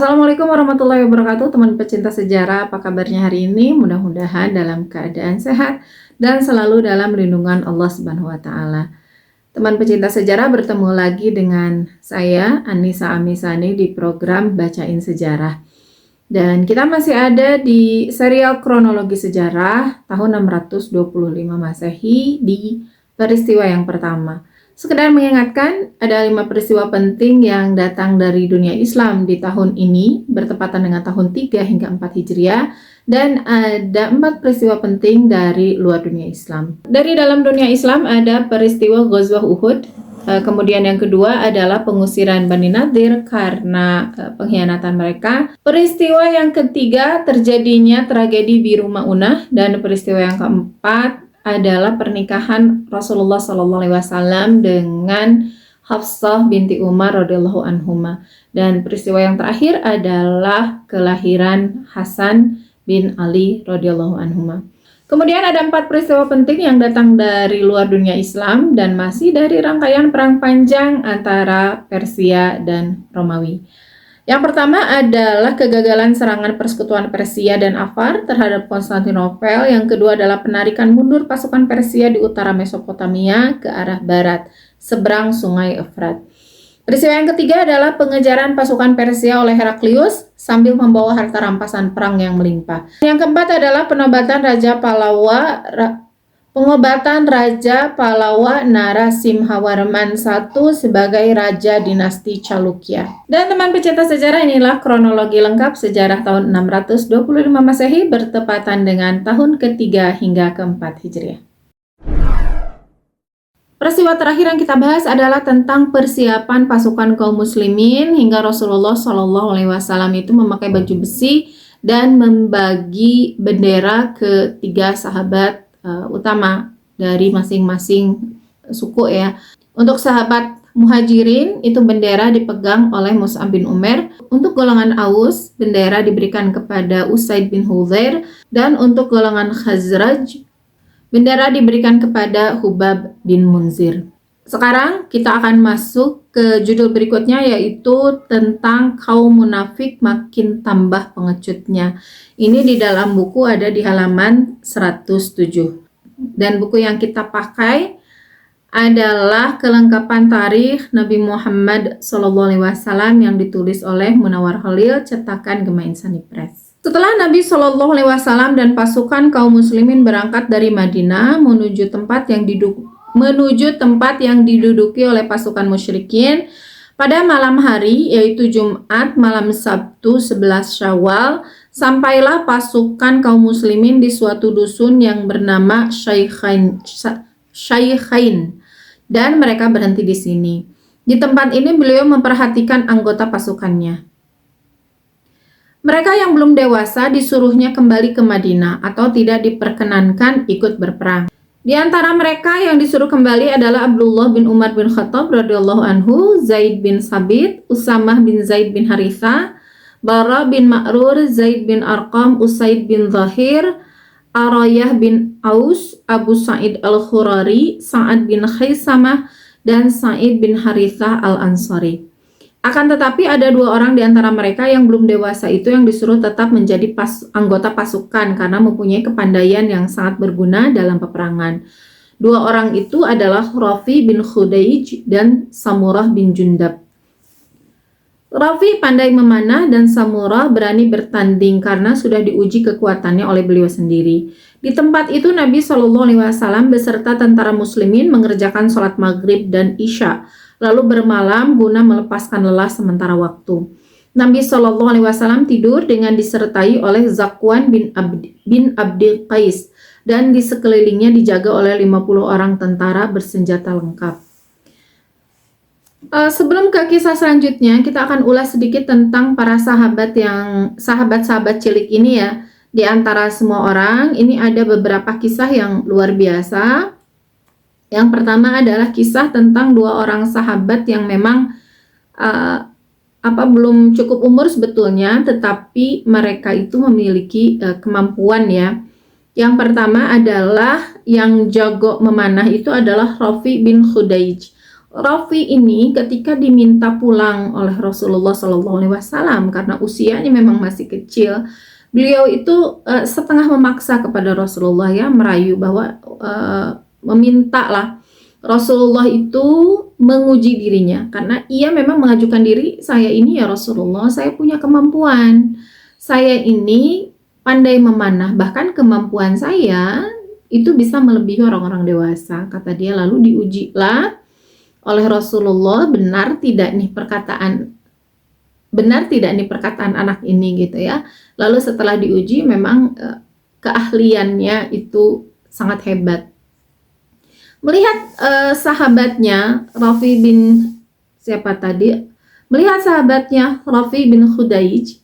Assalamualaikum warahmatullahi wabarakatuh, teman pecinta sejarah. Apa kabarnya hari ini? Mudah-mudahan dalam keadaan sehat dan selalu dalam lindungan Allah Subhanahu wa taala. Teman pecinta sejarah, bertemu lagi dengan saya Anissa Amisani di program Bacain Sejarah. Dan kita masih ada di serial kronologi sejarah tahun 625 Masehi di peristiwa yang pertama. Sekedar mengingatkan, ada 5 peristiwa penting yang datang dari dunia Islam di tahun ini, bertepatan dengan tahun 3 hingga 4 Hijriah, dan ada 4 peristiwa penting dari luar dunia Islam. Dari dalam dunia Islam ada peristiwa Ghazwah Uhud, kemudian yang kedua adalah pengusiran Bani Nadir karena pengkhianatan mereka. Peristiwa yang ketiga terjadinya tragedi Biru Maunah, dan peristiwa yang keempat adalah pernikahan Rasulullah SAW dengan Hafsah binti Umar radhiyallahu anhuma, dan peristiwa yang terakhir adalah kelahiran Hasan bin Ali radhiyallahu anhuma. Kemudian ada 4 peristiwa penting yang datang dari luar dunia Islam dan masih dari rangkaian perang panjang antara Persia dan Romawi. Yang pertama adalah kegagalan serangan persekutuan Persia dan Afar terhadap Konstantinopel. Yang kedua adalah penarikan mundur pasukan Persia di utara Mesopotamia ke arah barat, seberang sungai Efrat. Peristiwa yang ketiga adalah pengejaran pasukan Persia oleh Heraklius sambil membawa harta rampasan perang yang melimpah. Yang keempat adalah pengobatan Raja Palawa Narasimhawarman I sebagai Raja Dinasti Chalukya. Dan teman pecinta sejarah, inilah kronologi lengkap sejarah tahun 625 Masehi bertepatan dengan tahun ketiga hingga keempat Hijriah. Peristiwa terakhir yang kita bahas adalah tentang persiapan pasukan kaum muslimin hingga Rasulullah SAW itu memakai baju besi dan membagi bendera ke 3 sahabat utama dari masing-masing suku ya. Untuk sahabat Muhajirin itu bendera dipegang oleh Mus'ab bin Umair. Untuk golongan Aus bendera diberikan kepada Usaid bin Hudzair, dan untuk golongan Khazraj bendera diberikan kepada Hubab bin Munzir. Sekarang kita akan masuk ke judul berikutnya, yaitu tentang kaum munafik makin tambah pengecutnya. Ini di dalam buku ada di halaman 107. Dan buku yang kita pakai adalah kelengkapan tarikh Nabi Muhammad SAW yang ditulis oleh Munawar Khalil, cetakan Gema Insani Press. Setelah Nabi SAW dan pasukan kaum muslimin berangkat dari Madinah menuju tempat yang diduduki oleh pasukan musyrikin pada malam hari, yaitu Jumat malam Sabtu 11 Syawal, sampailah pasukan kaum muslimin di suatu dusun yang bernama Syaikhain, dan mereka berhenti di sini. Di tempat ini beliau memperhatikan anggota pasukannya. Mereka yang belum dewasa disuruhnya kembali ke Madinah atau tidak diperkenankan ikut berperang. Di antara mereka yang disuruh kembali adalah Abdullah bin Umar bin Khattab radhiyallahu anhu, Zaid bin Sabit, Usamah bin Zaid bin Haritha, Bara bin Ma'rur, Zaid bin Arqam, Usaid bin Zahir, Arayah bin Aus, Abu Sa'id al-Khurari, Sa'ad bin Khaisamah, dan Sa'id bin Harithah al-Ansari. Akan tetapi ada 2 orang di antara mereka yang belum dewasa itu yang disuruh tetap menjadi anggota pasukan karena mempunyai kepandaian yang sangat berguna dalam peperangan. 2 orang itu adalah Rafi bin Khudaij dan Samurah bin Jundab. Rafi pandai memanah dan Samurah berani bertanding karena sudah diuji kekuatannya oleh beliau sendiri. Di tempat itu Nabi SAW beserta tentara muslimin mengerjakan sholat maghrib dan isya, lalu bermalam guna melepaskan lelah sementara waktu. Nabi SAW tidur dengan disertai oleh Zakwan bin Abdil Qais, dan di sekelilingnya dijaga oleh 50 orang tentara bersenjata lengkap. Sebelum ke kisah selanjutnya, kita akan ulas sedikit tentang para sahabat-sahabat cilik ini ya. Di antara semua orang, ini ada beberapa kisah yang luar biasa. Yang pertama adalah kisah tentang 2 orang sahabat yang memang belum cukup umur sebetulnya, tetapi mereka itu memiliki kemampuan ya. Yang pertama adalah yang jago memanah itu adalah Rafi bin Khudaij. Rafi ini ketika diminta pulang oleh Rasulullah SAW karena usianya memang masih kecil, beliau itu setengah memaksa kepada Rasulullah ya, merayu bahwa meminta lah Rasulullah itu menguji dirinya, karena ia memang mengajukan diri, saya ini ya Rasulullah, saya punya kemampuan, saya ini pandai memanah, bahkan kemampuan saya itu bisa melebihi orang-orang dewasa, kata dia. Lalu diujilah oleh Rasulullah, benar tidak nih perkataan anak ini gitu ya. Lalu setelah diuji memang keahliannya itu sangat hebat. Melihat sahabatnya Rafi bin melihat sahabatnya Rafi bin Khudaij,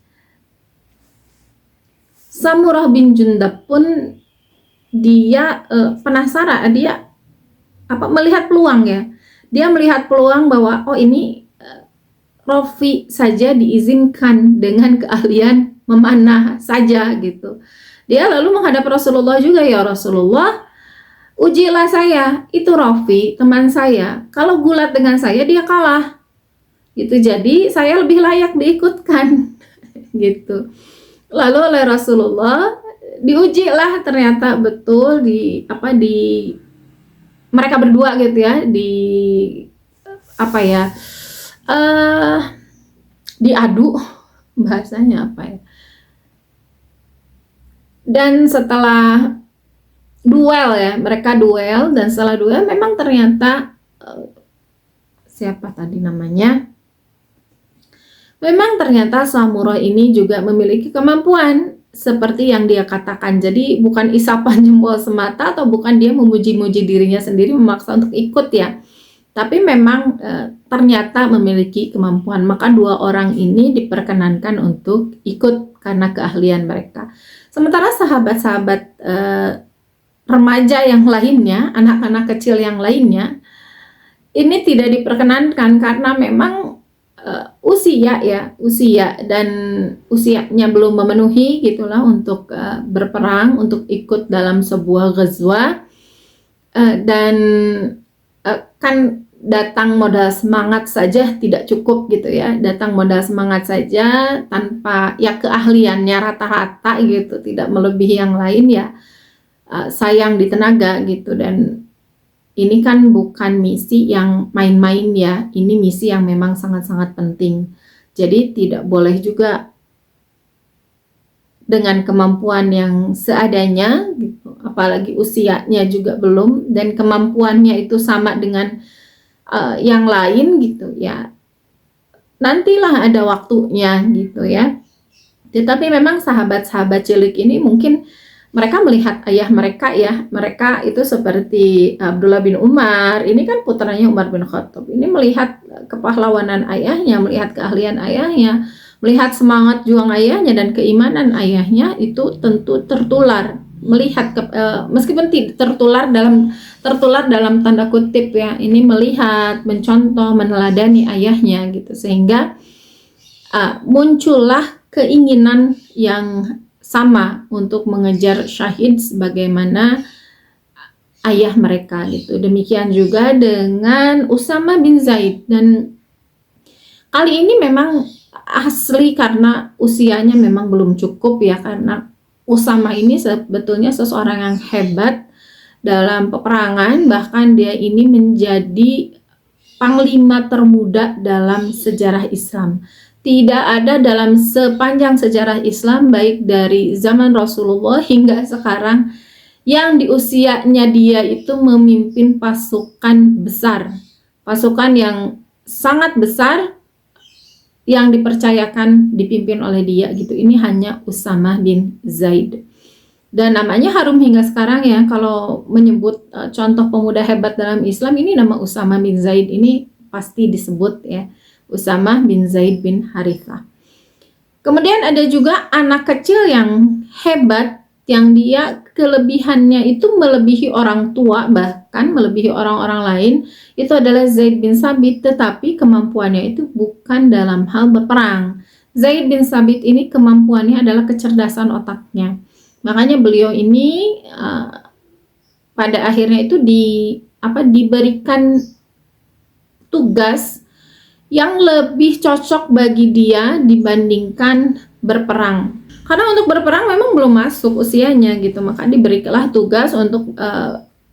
Samurah bin Jundab pun dia penasaran, dia melihat peluang ya. Dia melihat peluang bahwa ini Rafi saja diizinkan dengan keahlian memanah saja gitu. Dia lalu menghadap Rasulullah juga, ya Rasulullah, ujilah saya, itu Rafi teman saya, kalau gulat dengan saya dia kalah gitu, jadi saya lebih layak diikutkan gitu. Lalu oleh Rasulullah diujilah, ternyata betul di mereka berdua gitu ya, diadu, bahasanya apa ya, dan setelah duel ya, mereka duel, dan setelah duel memang ternyata memang ternyata Samurah ini juga memiliki kemampuan seperti yang dia katakan. Jadi bukan isapan jempol semata, atau bukan dia memuji-muji dirinya sendiri, memaksa untuk ikut ya, tapi memang ternyata memiliki kemampuan. Maka dua orang ini diperkenankan untuk ikut karena keahlian mereka. Sementara sahabat-sahabat remaja yang lainnya, anak-anak kecil yang lainnya, ini tidak diperkenankan karena memang usia dan usianya belum memenuhi gitulah untuk berperang, untuk ikut dalam sebuah ghazwa, dan kan datang modal semangat saja tidak cukup gitu ya, datang modal semangat saja tanpa ya keahliannya rata-rata gitu, tidak melebihi yang lain ya, sayang di tenaga gitu. Dan ini kan bukan misi yang main-main ya, ini misi yang memang sangat-sangat penting. Jadi tidak boleh juga dengan kemampuan yang seadanya gitu, apalagi usianya juga belum dan kemampuannya itu sama dengan yang lain gitu ya, nantilah ada waktunya gitu ya. Tetapi memang sahabat-sahabat cilik ini mungkin mereka melihat ayah mereka ya, mereka itu seperti Abdullah bin Umar, ini kan putranya Umar bin Khattab, ini melihat kepahlawanan ayahnya, melihat keahlian ayahnya, melihat semangat juang ayahnya dan keimanan ayahnya, itu tentu tertular, melihat meskipun tidak tertular dalam tanda kutip ya, ini melihat, mencontoh, meneladani ayahnya gitu, sehingga muncullah keinginan yang sama untuk mengejar syahid sebagaimana ayah mereka gitu. Demikian juga dengan Usama bin Zaid, dan kali ini memang asli karena usianya memang belum cukup ya, karena Usama ini sebetulnya seseorang yang hebat dalam peperangan, bahkan dia ini menjadi panglima termuda dalam sejarah Islam. Tidak ada dalam sepanjang sejarah Islam, baik dari zaman Rasulullah hingga sekarang, yang di usianya dia itu memimpin pasukan besar, pasukan yang sangat besar yang dipercayakan dipimpin oleh dia gitu. Ini hanya Usama bin Zaid. Dan namanya harum hingga sekarang ya, kalau menyebut contoh pemuda hebat dalam Islam, ini nama Usama bin Zaid ini pasti disebut ya, Usama bin Zaid bin Harithah. Kemudian ada juga anak kecil yang hebat, yang dia kelebihannya itu melebihi orang tua, bahkan melebihi orang-orang lain, itu adalah Zaid bin Sabit, tetapi kemampuannya itu bukan dalam hal berperang. Zaid bin Sabit ini kemampuannya adalah kecerdasan otaknya. Makanya beliau ini pada akhirnya itu diberikan tugas yang lebih cocok bagi dia dibandingkan berperang. Karena untuk berperang memang belum masuk usianya gitu, maka diberilah tugas untuk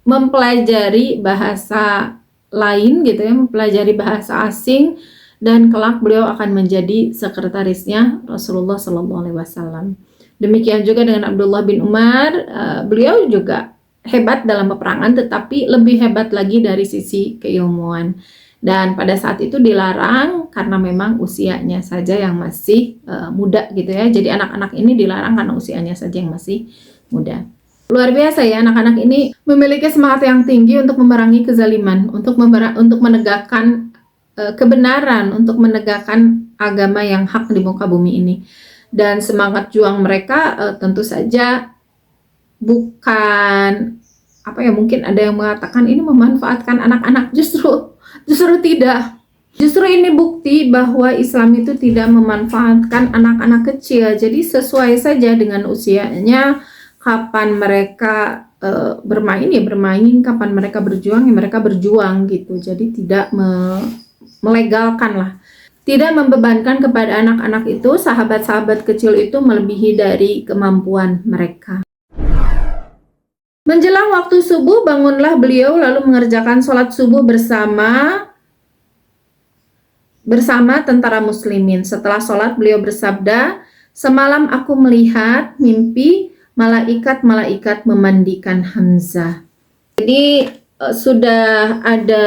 mempelajari bahasa lain gitu ya, mempelajari bahasa asing, dan kelak beliau akan menjadi sekretarisnya Rasulullah SAW. Demikian juga dengan Abdullah bin Umar, beliau juga hebat dalam peperangan, tetapi lebih hebat lagi dari sisi keilmuan. Dan pada saat itu dilarang karena memang usianya saja yang masih muda gitu ya. Jadi anak-anak ini dilarang karena usianya saja yang masih muda. Luar biasa ya, anak-anak ini memiliki semangat yang tinggi untuk memerangi kezaliman, untuk menegakkan kebenaran, untuk menegakkan agama yang hak di muka bumi ini. Dan semangat juang mereka tentu saja bukan mungkin ada yang mengatakan ini memanfaatkan anak-anak, justru tidak. Justru ini bukti bahwa Islam itu tidak memanfaatkan anak-anak kecil. Jadi sesuai saja dengan usianya, kapan mereka bermain, kapan mereka berjuang ya mereka berjuang gitu. Jadi tidak melegalkan lah, tidak membebankan kepada anak-anak itu, sahabat-sahabat kecil itu melebihi dari kemampuan mereka. Menjelang waktu subuh, bangunlah beliau lalu mengerjakan sholat subuh bersama tentara muslimin. Setelah sholat beliau bersabda, "Semalam aku melihat mimpi malaikat-malaikat memandikan Hamzah." Jadi sudah ada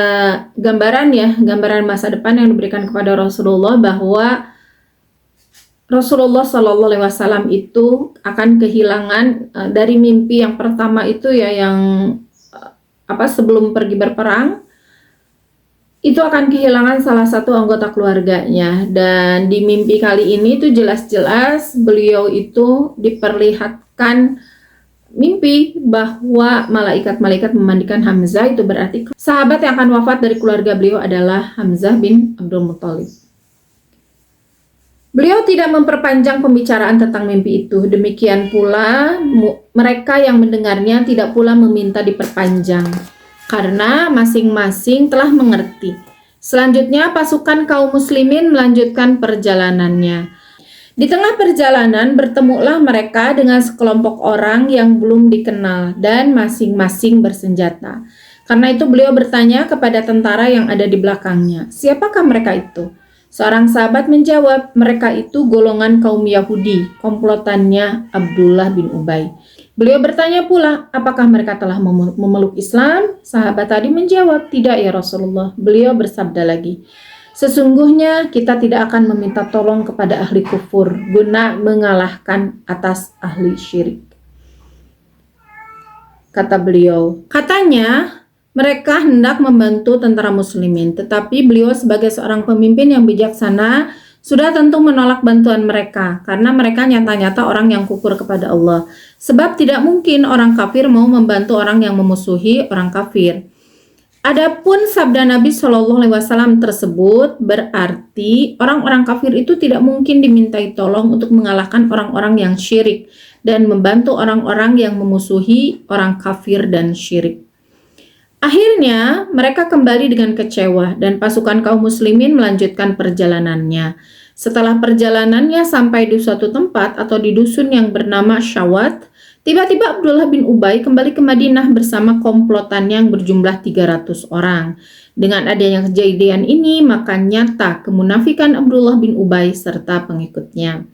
gambaran masa depan yang diberikan kepada Rasulullah bahwa Rasulullah SAW itu akan kehilangan dari mimpi yang pertama itu ya, yang sebelum pergi berperang itu akan kehilangan salah satu anggota keluarganya. Dan di mimpi kali ini tuh jelas-jelas beliau itu diperlihatkan mimpi bahwa malaikat-malaikat memandikan Hamzah. Itu berarti sahabat yang akan wafat dari keluarga beliau adalah Hamzah bin Abdul Muthalib. Beliau tidak memperpanjang pembicaraan tentang mimpi itu. Demikian pula mereka yang mendengarnya tidak pula meminta diperpanjang, karena masing-masing telah mengerti. Selanjutnya pasukan kaum muslimin melanjutkan perjalanannya. Di tengah perjalanan bertemulah mereka dengan sekelompok orang yang belum dikenal dan masing-masing bersenjata. Karena itu beliau bertanya kepada tentara yang ada di belakangnya, "Siapakah mereka itu?" Seorang sahabat menjawab, "Mereka itu golongan kaum Yahudi, komplotannya Abdullah bin Ubay." Beliau bertanya pula, "Apakah mereka telah memeluk Islam?" Sahabat tadi menjawab, "Tidak ya Rasulullah." Beliau bersabda lagi, "Sesungguhnya kita tidak akan meminta tolong kepada ahli kufur guna mengalahkan atas ahli syirik." Kata beliau, katanya mereka hendak membantu tentara muslimin, tetapi beliau sebagai seorang pemimpin yang bijaksana sudah tentu menolak bantuan mereka, karena mereka nyata-nyata orang yang kufur kepada Allah. Sebab tidak mungkin orang kafir mau membantu orang yang memusuhi orang kafir. Adapun sabda Nabi SAW tersebut berarti orang-orang kafir itu tidak mungkin dimintai tolong untuk mengalahkan orang-orang yang syirik dan membantu orang-orang yang memusuhi orang kafir dan syirik. Akhirnya mereka kembali dengan kecewa dan pasukan kaum muslimin melanjutkan perjalanannya. Setelah perjalanannya sampai di suatu tempat atau di dusun yang bernama Syawat, tiba-tiba Abdullah bin Ubay kembali ke Madinah bersama komplotan yang berjumlah 300 orang. Dengan adanya kejadian ini, maka nyata kemunafikan Abdullah bin Ubay serta pengikutnya.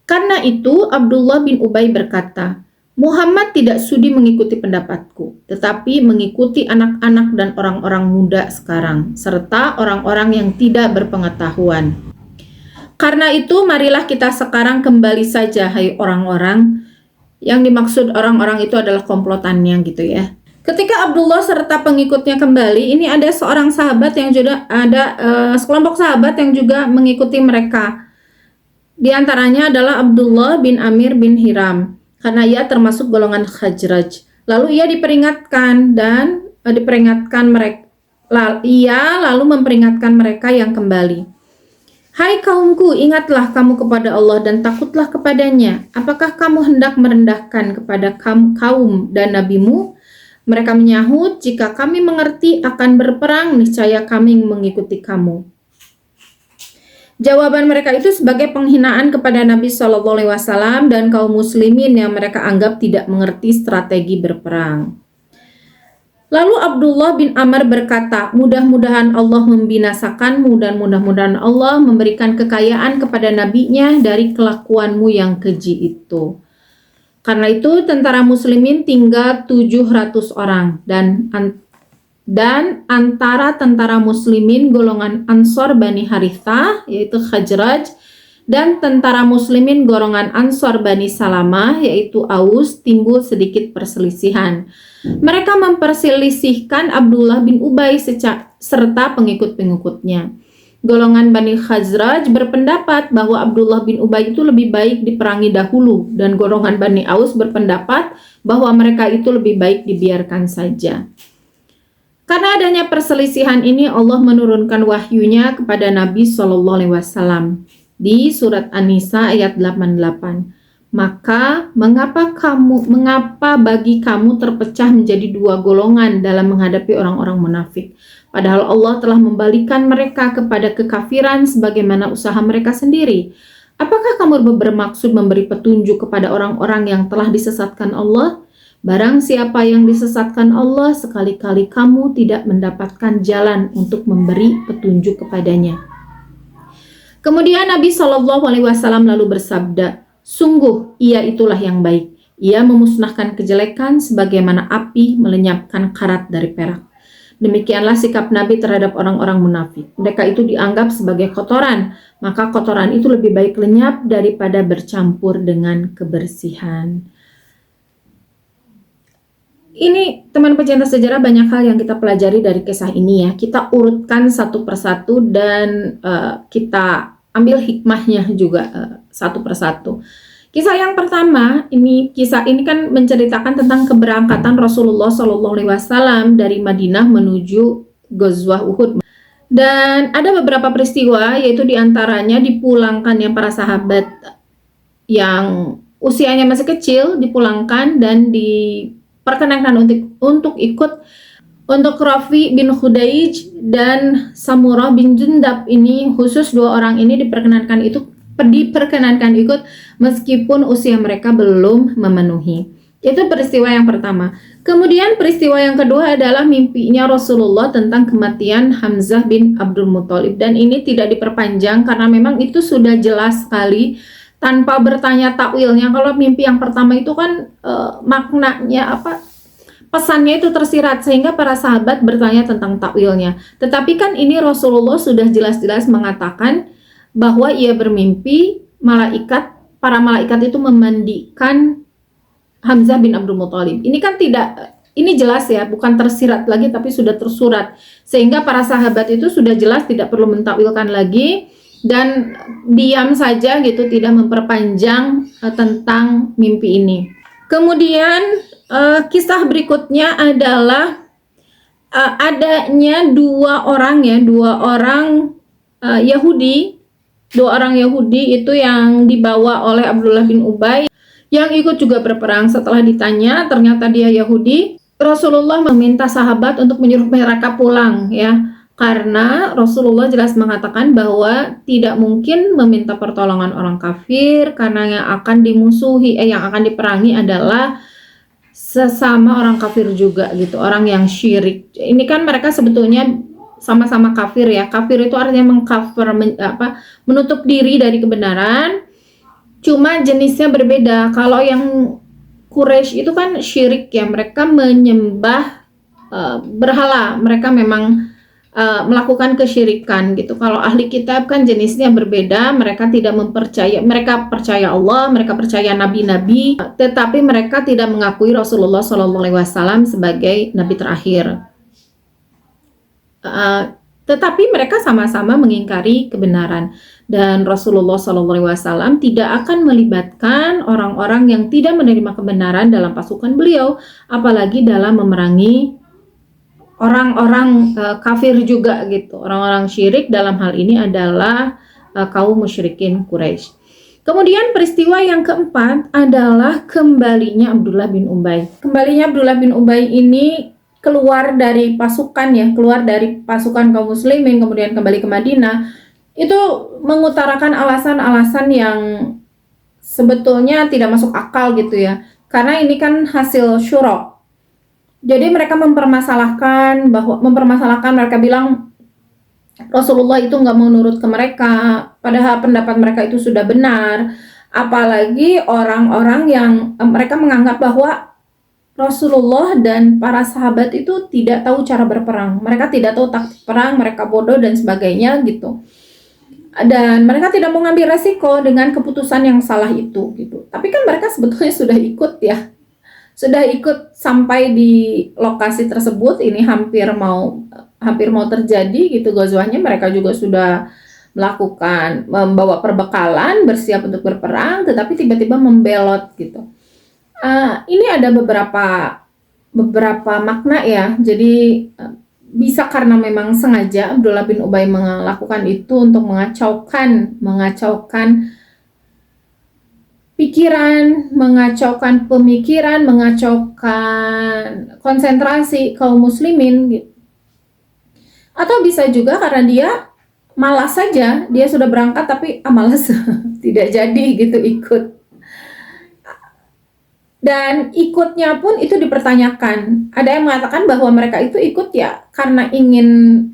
Karena itu Abdullah bin Ubay berkata, "Muhammad tidak sudi mengikuti pendapatku, tetapi mengikuti anak-anak dan orang-orang muda sekarang, serta orang-orang yang tidak berpengetahuan. Karena itu, marilah kita sekarang kembali saja, hai orang-orang." Yang dimaksud orang-orang itu adalah komplotannya gitu ya. Ketika Abdullah serta pengikutnya kembali, ini ada seorang sahabat yang juga sekelompok sahabat yang juga mengikuti mereka. Di antaranya adalah Abdullah bin Amir bin Hiram, karena ia termasuk golongan Khazraj. Lalu ia lalu memperingatkan mereka yang kembali. "Hai kaumku, ingatlah kamu kepada Allah dan takutlah kepadanya. Apakah kamu hendak merendahkan kepada kaum dan nabimu? Mereka menyahut, "Jika kami mengerti akan berperang, niscaya kami mengikuti kamu." Jawaban mereka itu sebagai penghinaan kepada Nabi Shallallahu Alaihi Wasallam dan kaum muslimin yang mereka anggap tidak mengerti strategi berperang. Lalu Abdullah bin Amr berkata, "Mudah-mudahan Allah membinasakanmu dan mudah-mudahan Allah memberikan kekayaan kepada nabinya dari kelakuanmu yang keji itu." Karena itu tentara muslimin tinggal 700 orang dan antara tentara muslimin golongan Ansor Bani Harithah yaitu Khazraj dan tentara muslimin golongan Ansor Bani Salamah yaitu Aus timbul sedikit perselisihan. Mereka memperselisihkan Abdullah bin Ubay serta pengikut-pengikutnya. Golongan Bani Khazraj berpendapat bahwa Abdullah bin Ubay itu lebih baik diperangi dahulu dan golongan Bani Aus berpendapat bahwa mereka itu lebih baik dibiarkan saja. Karena adanya perselisihan ini Allah menurunkan wahyunya kepada Nabi Shallallahu Alaihi Wasallam di surat An-Nisa ayat 88. "Maka mengapa bagi kamu terpecah menjadi dua golongan dalam menghadapi orang-orang munafik? Padahal Allah telah membalikan mereka kepada kekafiran sebagaimana usaha mereka sendiri. Apakah kamu bermaksud memberi petunjuk kepada orang-orang yang telah disesatkan Allah? Barang siapa yang disesatkan Allah, sekali-kali kamu tidak mendapatkan jalan untuk memberi petunjuk kepadanya." Kemudian Nabi Shallallahu Alaihi Wasallam lalu bersabda, "Sungguh ia itulah yang baik. Ia memusnahkan kejelekan sebagaimana api melenyapkan karat dari perak." Demikianlah sikap Nabi terhadap orang-orang munafik. Mereka itu dianggap sebagai kotoran, maka kotoran itu lebih baik lenyap daripada bercampur dengan kebersihan. Ini teman pecinta sejarah, banyak hal yang kita pelajari dari kisah ini ya. Kita urutkan satu persatu dan kita ambil hikmahnya juga satu persatu. Kisah yang pertama, kisah ini kan menceritakan tentang keberangkatan Rasulullah Shallallahu Alaihi Wasallam dari Madinah menuju Ghazwah Uhud. Dan ada beberapa peristiwa, yaitu diantaranya dipulangkannya para sahabat yang usianya masih kecil, dipulangkan dan diperkenankan untuk ikut. Untuk Rafi bin Khudaij dan Samurah bin Jundab ini, khusus dua orang ini diperkenankan ikut meskipun usia mereka belum memenuhi. Itu peristiwa yang pertama. Kemudian peristiwa yang kedua adalah mimpinya Rasulullah tentang kematian Hamzah bin Abdul Muthalib, dan ini tidak diperpanjang karena memang itu sudah jelas sekali tanpa bertanya takwilnya. Kalau mimpi yang pertama itu kan maknanya pesannya itu tersirat sehingga para sahabat bertanya tentang takwilnya. Tetapi kan ini Rasulullah sudah jelas-jelas mengatakan bahwa ia bermimpi para malaikat itu memandikan Hamzah bin Abdul Muthalib. Ini kan ini jelas ya, bukan tersirat lagi tapi sudah tersurat. Sehingga para sahabat itu sudah jelas tidak perlu mentakwilkan lagi dan diam saja gitu, tidak memperpanjang tentang mimpi ini. Kemudian kisah berikutnya adalah adanya dua orang Yahudi itu yang dibawa oleh Abdullah bin Ubay yang ikut juga berperang. Setelah ditanya ternyata dia Yahudi, Rasulullah meminta sahabat untuk menyuruh mereka pulang ya, karena Rasulullah jelas mengatakan bahwa tidak mungkin meminta pertolongan orang kafir karena yang akan diperangi adalah sesama orang kafir juga gitu, orang yang syirik. Ini kan mereka sebetulnya sama-sama kafir ya. Kafir itu artinya menutup diri dari kebenaran. Cuma jenisnya berbeda. Kalau yang Quraisy itu kan syirik ya, mereka menyembah berhala. Mereka memang melakukan kesyirikan gitu. Kalau ahli kitab kan jenisnya berbeda. Mereka percaya Allah, mereka percaya nabi-nabi, tetapi mereka tidak mengakui Rasulullah SAW sebagai nabi terakhir. Tetapi mereka sama-sama mengingkari kebenaran, dan Rasulullah SAW tidak akan melibatkan orang-orang yang tidak menerima kebenaran dalam pasukan beliau, apalagi dalam memerangi orang-orang kafir juga gitu. Orang-orang syirik dalam hal ini adalah kaum musyrikin Quraisy. Kemudian peristiwa yang keempat adalah kembalinya Abdullah bin Ubay. Kembalinya Abdullah bin Ubay ini keluar dari pasukan ya, keluar dari pasukan kaum muslimin, kemudian kembali ke Madinah, itu mengutarakan alasan-alasan yang sebetulnya tidak masuk akal gitu ya. Karena ini kan hasil syura. Jadi mereka mempermasalahkan mereka bilang Rasulullah itu nggak mau nurut ke mereka, padahal pendapat mereka itu sudah benar. Apalagi orang-orang yang mereka menganggap bahwa Rasulullah dan para sahabat itu tidak tahu cara berperang. Mereka tidak tahu taktik perang, mereka bodoh dan sebagainya gitu. Dan mereka tidak mau ngambil resiko dengan keputusan yang salah itu gitu. Tapi kan mereka sebetulnya sudah ikut ya. Sudah ikut sampai di lokasi tersebut, ini hampir mau terjadi gitu ghazwahnya. Mereka juga sudah melakukan membawa perbekalan, bersiap untuk berperang, tetapi tiba-tiba membelot gitu. Ini ada beberapa makna ya. Jadi bisa karena memang sengaja Abdullah bin Ubay melakukan itu untuk mengacaukan pikiran, mengacaukan pemikiran, mengacaukan konsentrasi kaum muslimin gitu. Atau bisa juga karena dia malas saja, dia sudah berangkat tapi malas tidak jadi gitu ikut. Dan ikutnya pun itu dipertanyakan. Ada yang mengatakan bahwa mereka itu ikut ya karena ingin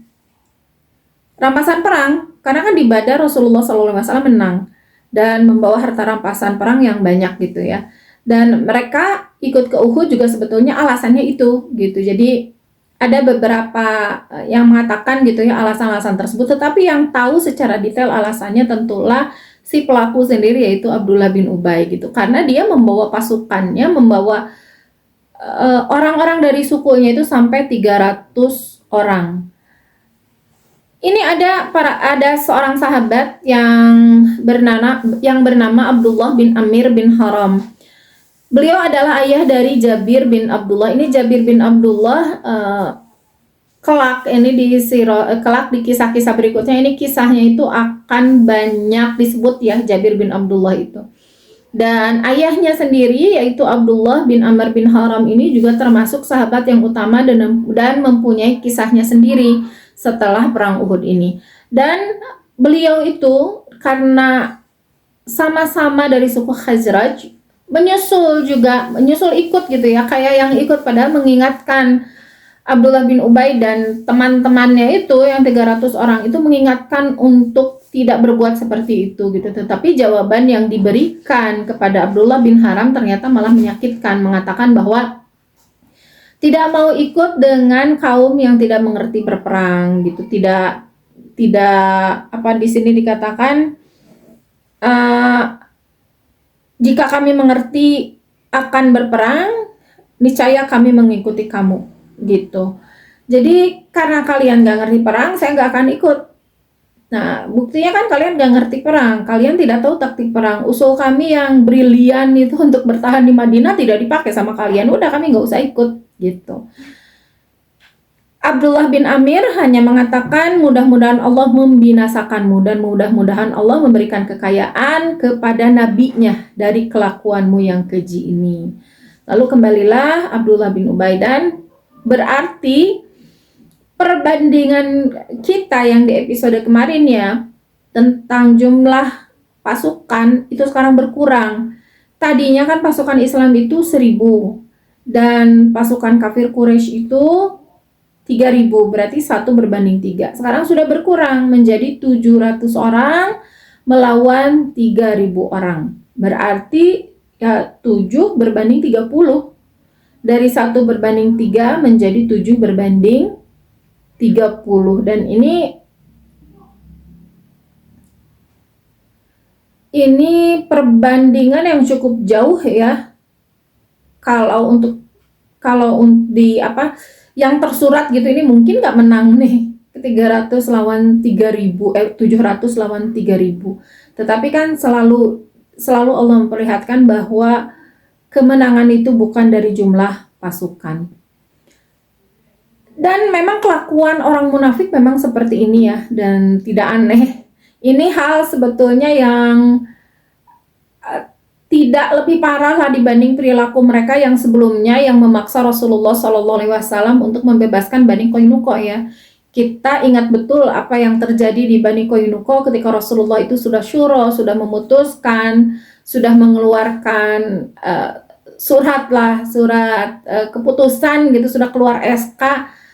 rampasan perang, karena kan di Badar Rasulullah SAW menang dan membawa harta rampasan perang yang banyak gitu ya. Dan mereka ikut ke Uhud juga sebetulnya alasannya itu gitu. Jadi ada beberapa yang mengatakan gitu ya alasan-alasan tersebut, tetapi yang tahu secara detail alasannya tentulah si pelaku sendiri, yaitu Abdullah bin Ubay gitu. Karena dia membawa pasukannya, membawa orang-orang dari sukunya itu sampai 300 orang. Ini ada seorang sahabat yang bernama Abdullah bin Amir bin Haram. Beliau adalah ayah dari Jabir bin Abdullah. Ini Jabir bin Abdullah kelak di kisah-kisah berikutnya, ini kisahnya itu akan banyak disebut ya, Jabir bin Abdullah itu. Dan ayahnya sendiri yaitu Abdullah bin Amr bin Haram ini juga termasuk sahabat yang utama dan mempunyai kisahnya sendiri setelah perang Uhud ini. Dan beliau itu karena sama-sama dari suku Khazraj, menyusul ikut gitu ya, kayak yang ikut padahal mengingatkan Abdullah bin Ubay dan teman-temannya itu yang 300 orang itu mengingatkan untuk tidak berbuat seperti itu gitu. Tetapi jawaban yang diberikan kepada Abdullah bin Haram ternyata malah menyakitkan, mengatakan bahwa tidak mau ikut dengan kaum yang tidak mengerti berperang gitu. Tidak di sini dikatakan jika kami mengerti akan berperang, niscaya kami mengikuti kamu gitu. Jadi karena kalian gak ngerti perang, saya gak akan ikut. Nah, buktinya kan kalian gak ngerti perang, kalian tidak tahu taktik perang. Usul kami yang brilian itu untuk bertahan di Madinah tidak dipakai sama kalian, udah kami gak usah ikut gitu. Abdullah bin Amir hanya mengatakan mudah-mudahan Allah membinasakanmu dan mudah-mudahan Allah memberikan kekayaan kepada nabinya dari kelakuanmu yang keji ini. Lalu kembalilah Abdullah bin Ubay, dan berarti perbandingan kita yang di episode kemarin ya tentang jumlah pasukan itu sekarang berkurang. Tadinya kan pasukan Islam itu 1000 dan pasukan kafir Quraisy itu 3000, berarti 1 berbanding 3. Sekarang sudah berkurang menjadi 700 orang melawan 3000 orang. Berarti ya 7 berbanding 30. Dari 1 berbanding 3 menjadi 7 berbanding 30. Dan ini perbandingan yang cukup jauh ya. Kalau yang tersurat gitu, ini mungkin nggak menang nih. 300 lawan 3000, 700 lawan 3000. Tetapi kan selalu Allah memperlihatkan bahwa kemenangan itu bukan dari jumlah pasukan. Dan memang kelakuan orang munafik memang seperti ini ya, dan tidak aneh. Ini hal sebetulnya yang tidak lebih parah lah dibanding perilaku mereka yang sebelumnya yang memaksa Rasulullah SAW untuk membebaskan Bani Qainuqa ya. Kita ingat betul apa yang terjadi di Bani Qainuqa ketika Rasulullah itu sudah syura, sudah memutuskan, sudah mengeluarkan surat keputusan gitu, sudah keluar SK,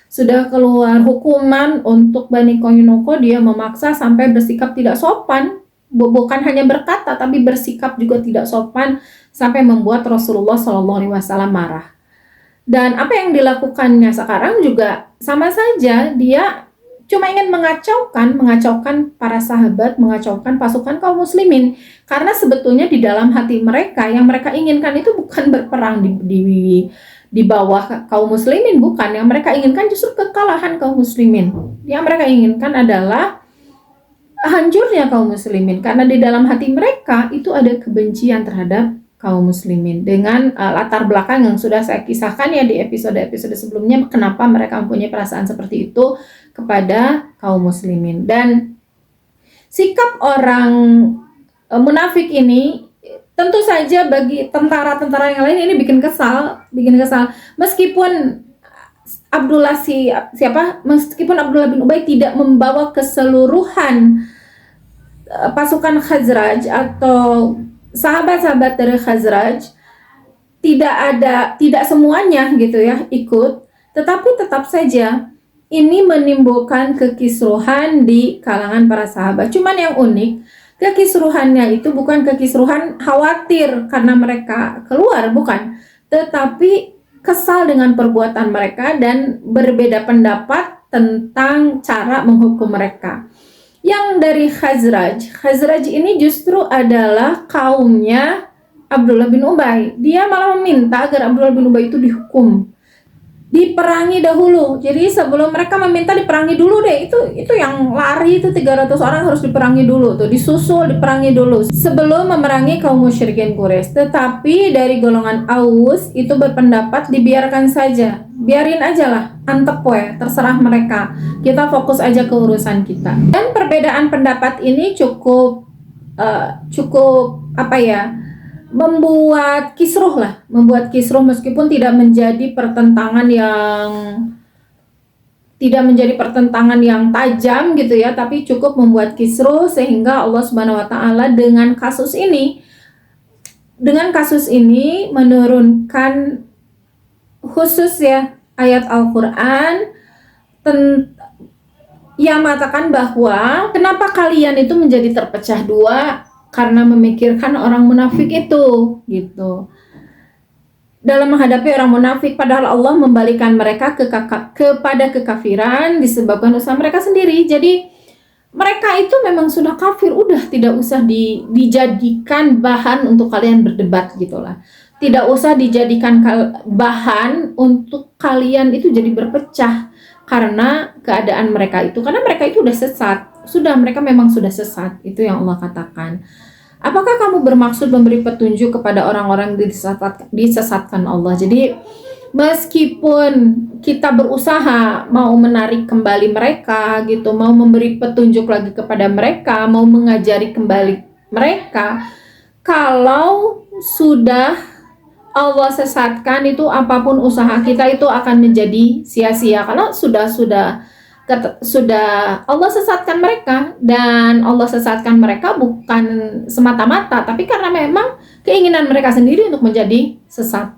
sudah keluar hukuman untuk Bani Qainuqa. Dia memaksa sampai bersikap tidak sopan, bukan hanya berkata tapi bersikap juga tidak sopan sampai membuat Rasulullah SAW marah. Dan apa yang dilakukannya sekarang juga sama saja, dia cuma ingin mengacaukan para sahabat, mengacaukan pasukan kaum muslimin. Karena sebetulnya di dalam hati mereka yang mereka inginkan itu bukan berperang di bawah kaum muslimin, bukan. Yang mereka inginkan justru kekalahan kaum muslimin. Yang mereka inginkan adalah hancurnya kaum muslimin, karena di dalam hati mereka itu ada kebencian terhadap kaum muslimin dengan latar belakang yang sudah saya kisahkan ya di episode-episode sebelumnya, kenapa mereka mempunyai perasaan seperti itu kepada kaum muslimin. Dan sikap orang munafik ini tentu saja bagi tentara-tentara yang lain ini bikin kesal. Meskipun meskipun Abdullah bin Ubay tidak membawa keseluruhan pasukan Khazraj atau sahabat-sahabat dari Khazraj, tidak semuanya gitu ya ikut, tetapi tetap saja ini menimbulkan kekisruhan di kalangan para sahabat. Cuman yang unik, kekisruhannya itu bukan kekisruhan khawatir karena mereka keluar, bukan, tetapi kesal dengan perbuatan mereka dan berbeda pendapat tentang cara menghukum mereka. Yang dari Khazraj ini justru adalah kaumnya Abdullah bin Ubay. Dia malah meminta agar Abdullah bin Ubay itu dihukum, diperangi dahulu. Jadi sebelum mereka meminta diperangi dulu deh, itu yang lari itu 300 orang harus diperangi dulu tuh, disusul diperangi dulu sebelum memerangi kaum musyrikin Quraisy. Tetapi dari golongan Aus itu berpendapat dibiarkan saja, biarin aja lah, antep we, terserah mereka, kita fokus aja ke urusan kita. Dan perbedaan pendapat ini cukup membuat kisruh meskipun tidak menjadi pertentangan yang tajam gitu ya, tapi cukup membuat kisruh sehingga Allah Subhanahu wa taala dengan kasus ini menurunkan khusus ya ayat Al-Qur'an yang mengatakan bahwa kenapa kalian itu menjadi terpecah dua, karena memikirkan orang munafik itu gitu. Dalam menghadapi orang munafik, padahal Allah membalikan mereka kepada kekafiran disebabkan usaha mereka sendiri. Jadi mereka itu memang sudah kafir, udah tidak usah dijadikan bahan untuk kalian berdebat gitulah. Tidak usah dijadikan bahan untuk kalian itu jadi berpecah karena keadaan mereka itu, karena mereka itu udah sesat. Mereka memang sudah sesat, itu yang Allah katakan. Apakah kamu bermaksud memberi petunjuk kepada orang-orang disesatkan Allah? Jadi meskipun kita berusaha mau menarik kembali mereka gitu, mau memberi petunjuk lagi kepada mereka, mau mengajari kembali mereka, kalau sudah Allah sesatkan itu, apapun usaha kita itu akan menjadi sia-sia, karena sudah Allah sesatkan mereka. Dan Allah sesatkan mereka bukan semata-mata, tapi karena memang keinginan mereka sendiri untuk menjadi sesat.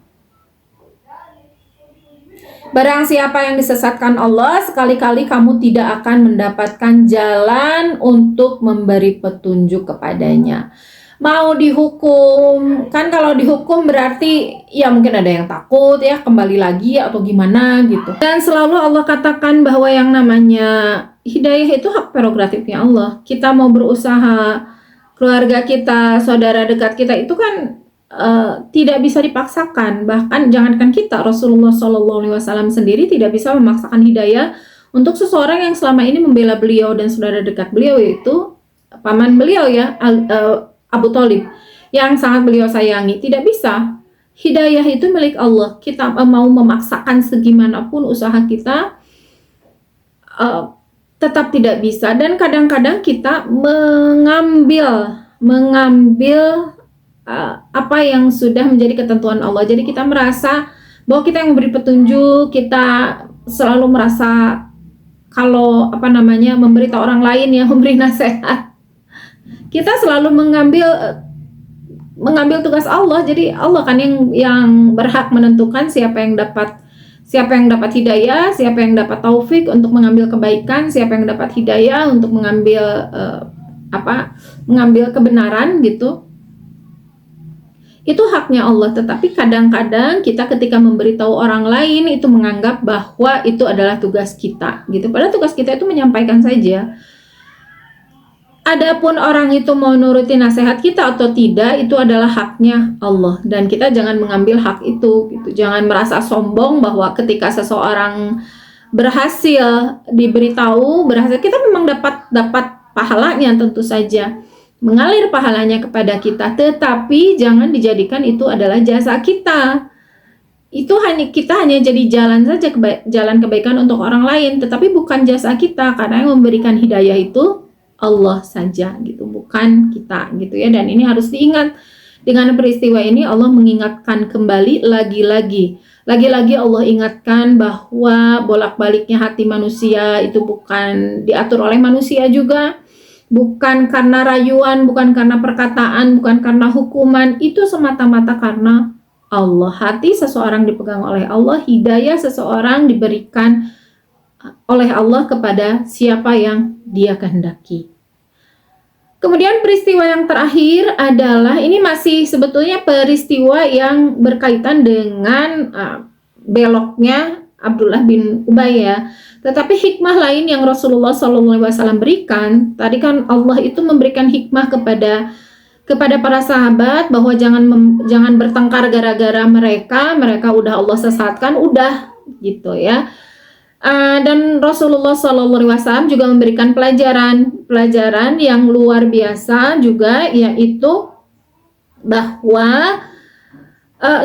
Barang siapa yang disesatkan Allah, sekali-kali kamu tidak akan mendapatkan jalan untuk memberi petunjuk kepadanya. Mau dihukum, kan kalau dihukum berarti ya mungkin ada yang takut ya, kembali lagi atau gimana gitu. Dan selalu Allah katakan bahwa yang namanya hidayah itu hak prerogatifnya Allah. Kita mau berusaha, keluarga kita, saudara dekat kita itu kan tidak bisa dipaksakan. Bahkan jangankan kita, Rasulullah SAW sendiri tidak bisa memaksakan hidayah untuk seseorang yang selama ini membela beliau dan saudara dekat beliau, yaitu paman beliau ya, Abu Thalib, yang sangat beliau sayangi. Tidak bisa. Hidayah itu milik Allah. Kita mau memaksakan segimanapun usaha kita, tetap tidak bisa. Dan kadang-kadang kita mengambil apa yang sudah menjadi ketentuan Allah. Jadi kita merasa bahwa kita yang memberi petunjuk, kita selalu merasa kalau memberitahu orang lain yang memberi nasihat, kita selalu mengambil tugas Allah. Jadi Allah kan yang berhak menentukan siapa yang dapat hidayah, siapa yang dapat taufik untuk mengambil kebaikan, siapa yang dapat hidayah untuk mengambil kebenaran gitu. Itu haknya Allah. Tetapi kadang-kadang kita ketika memberitahu orang lain itu menganggap bahwa itu adalah tugas kita gitu. Padahal tugas kita itu menyampaikan saja. Adapun orang itu mau nuruti nasihat kita atau tidak, itu adalah haknya Allah, dan kita jangan mengambil hak itu gitu. Jangan merasa sombong bahwa ketika seseorang berhasil diberitahu, kita memang dapat pahalanya, tentu saja mengalir pahalanya kepada kita, tetapi jangan dijadikan itu adalah jasa kita. Kita hanya jadi jalan saja, jalan kebaikan untuk orang lain, tetapi bukan jasa kita, karena yang memberikan hidayah itu Allah saja gitu, bukan kita gitu ya. Dan ini harus diingat. Dengan peristiwa ini Allah mengingatkan kembali lagi-lagi Allah ingatkan bahwa bolak-baliknya hati manusia itu bukan diatur oleh manusia juga, bukan karena rayuan, bukan karena perkataan, bukan karena hukuman, itu semata-mata karena Allah. Hati seseorang dipegang oleh Allah, hidayah seseorang diberikan oleh Allah kepada siapa yang Dia kehendaki. Kemudian peristiwa yang terakhir adalah, ini masih sebetulnya peristiwa yang berkaitan dengan beloknya Abdullah bin Ubay ya. Tetapi hikmah lain yang Rasulullah SAW berikan, tadi kan Allah itu memberikan hikmah kepada para sahabat bahwa jangan bertengkar gara-gara mereka udah Allah sesatkan, udah gitu ya. Dan Rasulullah SAW juga memberikan pelajaran yang luar biasa juga, yaitu bahwa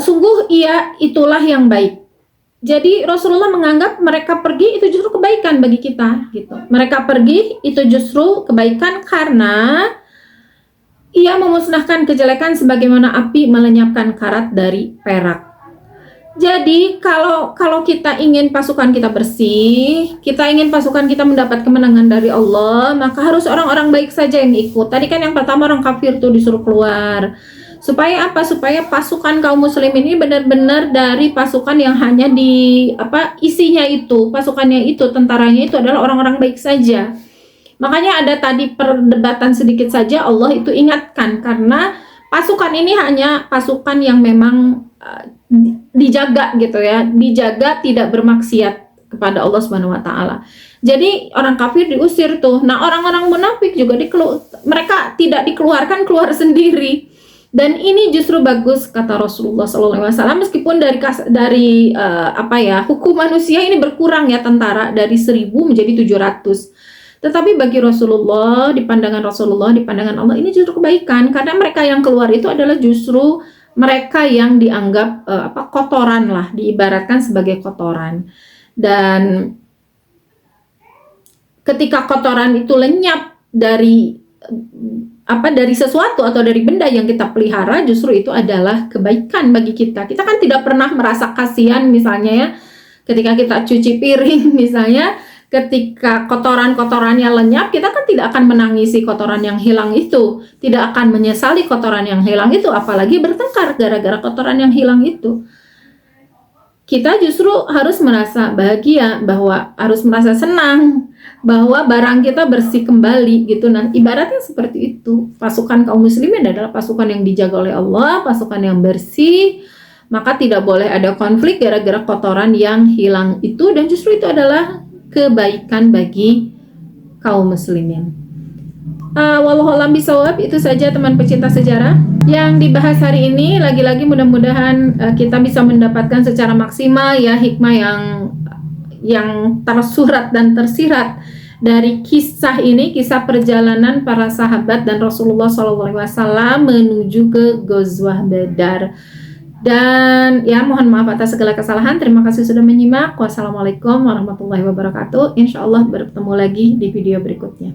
sungguh itulah yang baik. Jadi Rasulullah menganggap mereka pergi itu justru kebaikan bagi kita gitu. Mereka pergi itu justru kebaikan karena ia memusnahkan kejelekan sebagaimana api melenyapkan karat dari perak. Jadi kalau kita ingin pasukan kita bersih, kita ingin pasukan kita mendapat kemenangan dari Allah, maka harus orang-orang baik saja yang ikut. Tadi kan yang pertama orang kafir tuh disuruh keluar. Supaya apa? Supaya pasukan kaum muslim ini benar-benar dari pasukan yang hanya isinya itu, pasukannya itu, tentaranya itu adalah orang-orang baik saja. Makanya ada tadi perdebatan sedikit saja, Allah itu ingatkan karena pasukan ini hanya pasukan yang memang dijaga gitu ya, dijaga tidak bermaksiat kepada Allah Subhanahu wa taala. Jadi orang kafir diusir tuh. Nah, orang-orang munafik juga mereka tidak dikeluarkan, keluar sendiri. Dan ini justru bagus kata Rasulullah SAW, meskipun dari hukum manusia ini berkurang ya, tentara dari 1000 menjadi 700. Tetapi bagi Rasulullah, di pandangan Rasulullah, di pandangan Allah, ini justru kebaikan, karena mereka yang keluar itu adalah justru mereka yang dianggap kotoran lah, diibaratkan sebagai kotoran. Dan ketika kotoran itu lenyap dari sesuatu atau dari benda yang kita pelihara, justru itu adalah kebaikan bagi kita. Kita kan tidak pernah merasa kasihan misalnya ya, ketika kita cuci piring misalnya, ketika kotoran-kotorannya lenyap, kita kan tidak akan menangisi kotoran yang hilang itu, tidak akan menyesali kotoran yang hilang itu, apalagi bertengkar gara-gara kotoran yang hilang itu. Kita justru harus merasa bahagia, bahwa harus merasa senang bahwa barang kita bersih kembali gitu. Nah, ibaratnya seperti itu. Pasukan kaum muslimin adalah pasukan yang dijaga oleh Allah, pasukan yang bersih, maka tidak boleh ada konflik gara-gara kotoran yang hilang itu, dan justru itu adalah kebaikan bagi kaum muslimin. Wallahu a'lam bishawab. Itu saja teman pecinta sejarah yang dibahas hari ini. Lagi-lagi mudah-mudahan kita bisa mendapatkan secara maksimal ya hikmah yang tersurat dan tersirat dari kisah ini, kisah perjalanan para sahabat dan Rasulullah SAW menuju ke Ghazwah Badar. Dan ya, mohon maaf atas segala kesalahan. Terima kasih sudah menyimak. Wassalamualaikum warahmatullahi wabarakatuh. Insya Allah bertemu lagi di video berikutnya.